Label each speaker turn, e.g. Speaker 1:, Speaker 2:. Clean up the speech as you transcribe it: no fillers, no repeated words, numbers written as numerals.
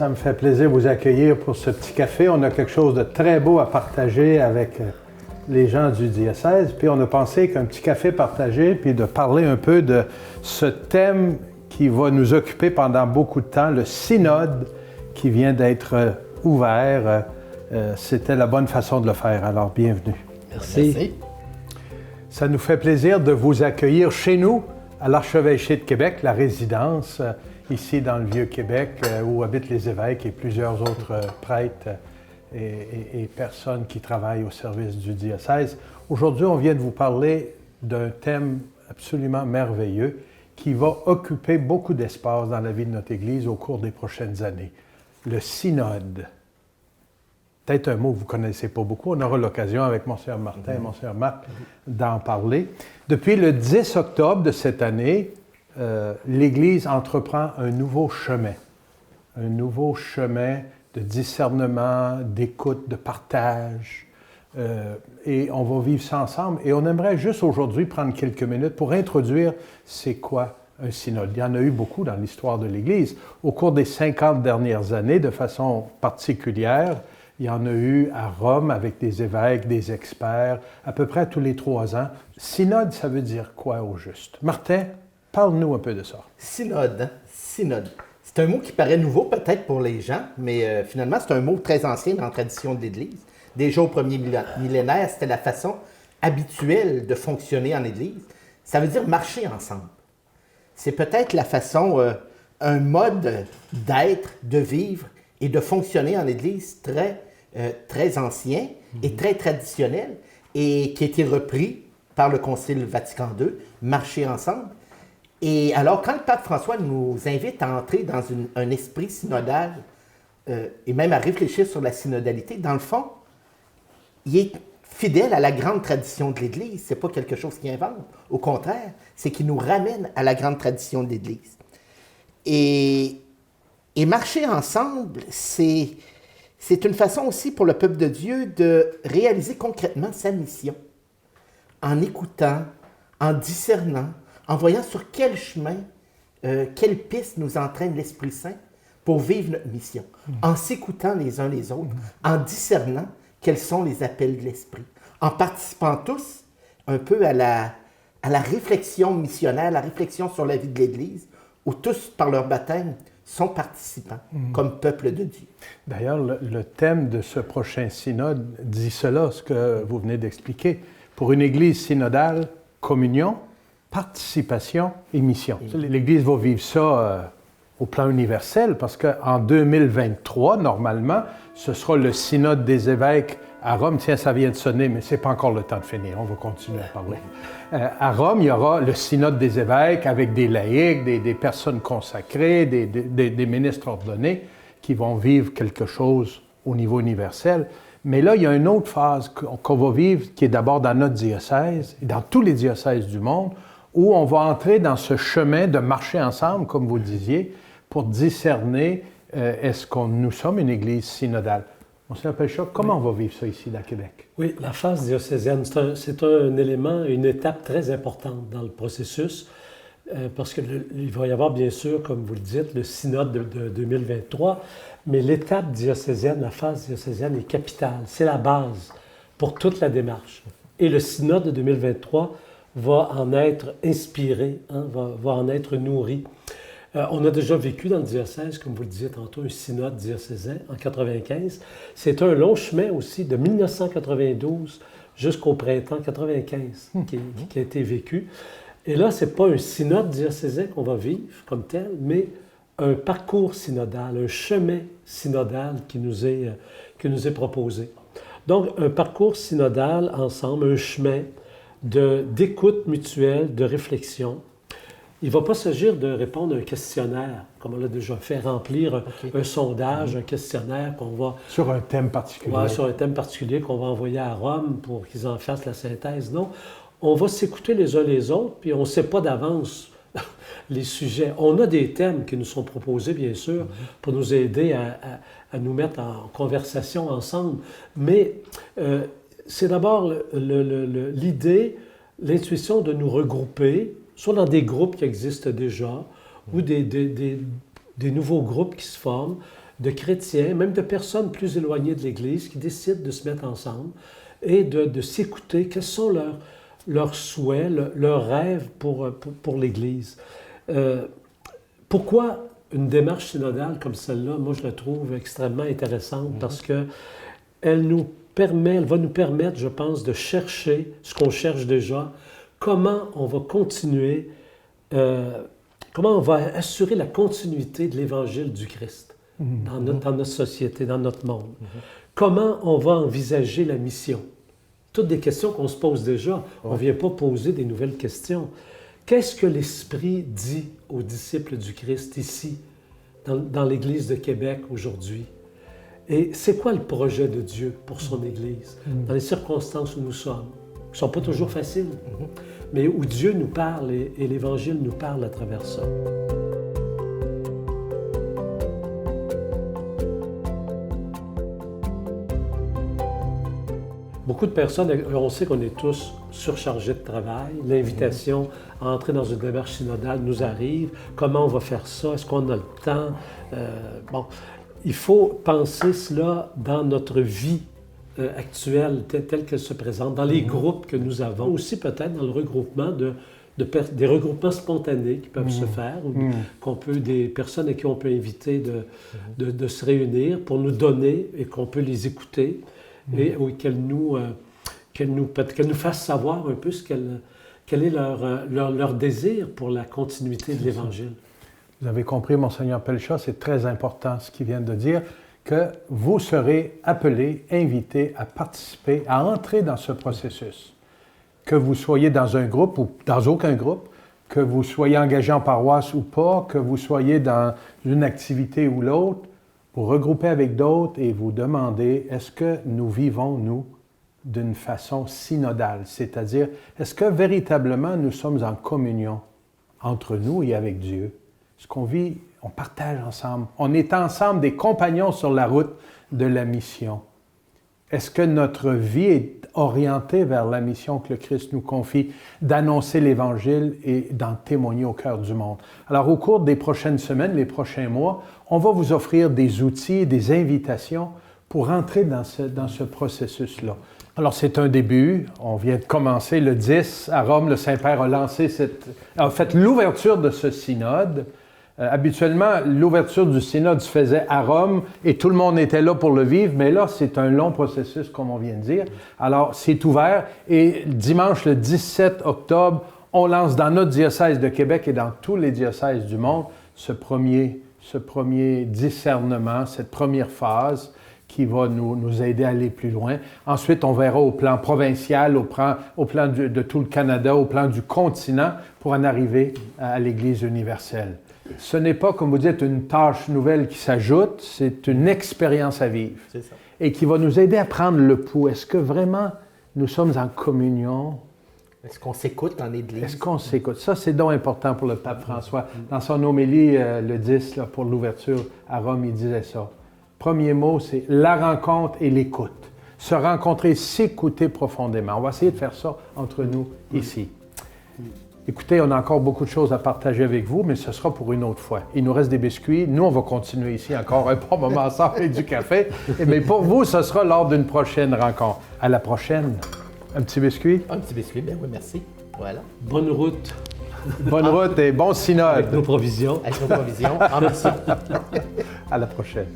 Speaker 1: Ça me fait plaisir de vous accueillir pour ce petit café. On a quelque chose de très beau à partager avec les gens du diocèse. Puis on a pensé qu'un petit café partagé, puis de parler un peu de ce thème qui va nous occuper pendant beaucoup de temps, le synode qui vient d'être ouvert. C'était la bonne façon de le faire. Alors, bienvenue.
Speaker 2: Merci.
Speaker 1: Ça nous fait plaisir de vous accueillir chez nous, à l'Archevêché de Québec, la résidence, ici dans le Vieux-Québec, où habitent les évêques et plusieurs autres prêtres et personnes qui travaillent au service du diocèse. Aujourd'hui, on vient de vous parler d'un thème absolument merveilleux qui va occuper beaucoup d'espace dans la vie de notre Église au cours des prochaines années. Le synode. Peut-être un mot que vous ne connaissez pas beaucoup. On aura l'occasion avec Monseigneur Martin et Monseigneur Marc d'en parler. Depuis le 10 octobre de cette année, l'Église entreprend un nouveau chemin de discernement, d'écoute, de partage. Et on va vivre ça ensemble. Et on aimerait juste aujourd'hui prendre quelques minutes pour introduire c'est quoi un synode. Il y en a eu beaucoup dans l'histoire de l'Église. Au cours des 50 dernières années, de façon particulière, il y en a eu à Rome avec des évêques, des experts, à peu près tous les 3 ans. Synode, ça veut dire quoi au juste? Martin, parle-nous un peu de ça.
Speaker 2: Synode. C'est un mot qui paraît nouveau peut-être pour les gens, mais finalement, c'est un mot très ancien dans la tradition de l'Église. Déjà au premier millénaire, c'était la façon habituelle de fonctionner en Église. Ça veut dire marcher ensemble. C'est peut-être la façon, un mode d'être, de vivre et de fonctionner en Église très ancien et très traditionnel et qui a été repris par le Concile Vatican II, marcher ensemble. Et alors, quand le pape François nous invite à entrer dans un esprit synodal et même à réfléchir sur la synodalité, dans le fond, il est fidèle à la grande tradition de l'Église. Ce n'est pas quelque chose qu'il invente. Au contraire, c'est qu'il nous ramène à la grande tradition de l'Église. Et marcher ensemble, c'est une façon aussi pour le peuple de Dieu de réaliser concrètement sa mission. En écoutant, en discernant, en voyant sur quel chemin, quelle piste nous entraîne l'Esprit Saint pour vivre notre mission. En s'écoutant les uns les autres, en discernant quels sont les appels de l'Esprit. En participant tous un peu à la réflexion missionnaire, la réflexion sur la vie de l'Église, où tous, par leur baptême, sont participants comme peuple de Dieu.
Speaker 1: D'ailleurs, le thème de ce prochain synode dit cela, ce que vous venez d'expliquer. Pour une Église synodale, communion, participation et mission. L'Église va vivre ça au plan universel parce qu'en 2023, normalement, ce sera le synode des évêques à Rome. Tiens, ça vient de sonner, mais ce n'est pas encore le temps de finir. On va continuer à parler. À Rome, il y aura le synode des évêques avec des laïcs, des personnes consacrées, des ministres ordonnés qui vont vivre quelque chose au niveau universel. Mais là, il y a une autre phase qu'on va vivre qui est d'abord dans notre diocèse et dans tous les diocèses du monde où on va entrer dans ce chemin de marcher ensemble, comme vous disiez, pour discerner est-ce que nous sommes une Église synodale. Monseigneur Pelcha, comment on va vivre ça ici, à Québec?
Speaker 3: Oui, la phase diocésaine, c'est un élément, une étape très importante dans le processus, parce qu'il va y avoir, bien sûr, comme vous le dites, le synode de 2023, mais l'étape diocésaine, la phase diocésaine est capitale. C'est la base pour toute la démarche. Et le synode de 2023 va en être inspiré, va en être nourri. On a déjà vécu dans le diocèse, comme vous le disiez tantôt, un synode diocésain en 1995. C'est un long chemin aussi, de 1992 jusqu'au printemps 1995, qui a été vécu. Et là, ce n'est pas un synode diocésain qu'on va vivre comme tel, mais un parcours synodal, un chemin synodal qui nous est proposé. Donc, un parcours synodal ensemble, un chemin d'écoute mutuelle, de réflexion. Il ne va pas s'agir de répondre à un questionnaire, comme on l'a déjà fait, remplir un sondage, un questionnaire qu'on va...
Speaker 1: Sur un thème particulier.
Speaker 3: Ouais, sur un thème particulier qu'on va envoyer à Rome pour qu'ils en fassent la synthèse. Non, on va s'écouter les uns les autres, puis on ne sait pas d'avance les sujets. On a des thèmes qui nous sont proposés, bien sûr, pour nous aider à nous mettre en conversation ensemble. Mais c'est d'abord l'idée, l'intuition de nous regrouper, soit dans des groupes qui existent déjà, ou des nouveaux groupes qui se forment, de chrétiens, même de personnes plus éloignées de l'Église, qui décident de se mettre ensemble et de s'écouter. Quels sont leurs souhaits, leurs rêves pour l'Église? Pourquoi une démarche synodale comme celle-là, moi je la trouve extrêmement intéressante parce que elle va nous permettre, je pense, de chercher ce qu'on cherche déjà, comment on va continuer, comment on va assurer la continuité de l'Évangile du Christ dans notre société, dans notre monde. Comment on va envisager la mission? Toutes des questions qu'on se pose déjà. On ne vient pas poser des nouvelles questions. Qu'est-ce que l'Esprit dit aux disciples du Christ ici, dans l'Église de Québec aujourd'hui? Et c'est quoi le projet de Dieu pour son Église, dans les circonstances où nous sommes, qui ne sont pas toujours faciles, mais où Dieu nous parle et l'Évangile nous parle à travers ça. Beaucoup de personnes, on sait qu'on est tous surchargés de travail. L'invitation à entrer dans une démarche synodale nous arrive. Comment on va faire ça? Est-ce qu'on a le temps? Bon, il faut penser cela dans notre vie actuelle, telle qu'elle se présente, dans les groupes que nous avons. Aussi peut-être dans le regroupement des regroupements spontanés qui peuvent se faire, ou des personnes à qui on peut inviter de se réunir pour nous donner et qu'on peut les écouter. Et qu'elles nous fassent savoir un peu quel est leur désir pour la continuité de l'Évangile.
Speaker 1: Vous avez compris, Monseigneur Pelchat, c'est très important ce qu'il vient de dire, que vous serez appelés, invités à participer, à entrer dans ce processus. Que vous soyez dans un groupe ou dans aucun groupe, que vous soyez engagé en paroisse ou pas, que vous soyez dans une activité ou l'autre, vous regroupez avec d'autres et vous demandez, est-ce que nous vivons, nous, d'une façon synodale? C'est-à-dire, est-ce que véritablement nous sommes en communion entre nous et avec Dieu? Est-ce qu'on vit, on partage ensemble? On est ensemble des compagnons sur la route de la mission. Est-ce que notre vie est orientée vers la mission que le Christ nous confie, d'annoncer l'Évangile et d'en témoigner au cœur du monde? Alors, au cours des prochaines semaines, les prochains mois, on va vous offrir des outils, des invitations pour entrer dans ce processus-là. Alors, c'est un début. On vient de commencer le 10 à Rome. Le Saint-Père a fait l'ouverture de ce synode. Habituellement, l'ouverture du synode se faisait à Rome et tout le monde était là pour le vivre, mais là, c'est un long processus, comme on vient de dire. Alors, c'est ouvert et dimanche, le 17 octobre, on lance dans notre diocèse de Québec et dans tous les diocèses du monde ce premier discernement, cette première phase qui va nous aider à aller plus loin. Ensuite, on verra au plan provincial, au plan de tout le Canada, au plan du continent, pour en arriver à l'Église universelle. Ce n'est pas, comme vous dites, une tâche nouvelle qui s'ajoute, c'est une expérience à vivre.
Speaker 2: C'est ça.
Speaker 1: Et qui va nous aider à prendre le pouls. Est-ce que vraiment nous sommes en communion?
Speaker 2: Est-ce qu'on s'écoute en Église?
Speaker 1: Est-ce qu'on s'écoute? Ça, c'est donc important pour le pape François. Dans son homélie, le 10, là, pour l'ouverture à Rome, il disait ça. Premier mot, c'est la rencontre et l'écoute. Se rencontrer, s'écouter profondément. On va essayer de faire ça entre nous ici. Écoutez, on a encore beaucoup de choses à partager avec vous, mais ce sera pour une autre fois. Il nous reste des biscuits. Nous, on va continuer ici encore un bon moment ensemble avec du café. Mais pour vous, ce sera lors d'une prochaine rencontre. À la prochaine. Un petit biscuit?
Speaker 2: Un petit biscuit, bien oui, merci. Voilà.
Speaker 3: Bonne route.
Speaker 1: Bonne route et bon synode.
Speaker 3: Avec nos provisions.
Speaker 2: Avec nos provisions. En mission.
Speaker 1: À la prochaine.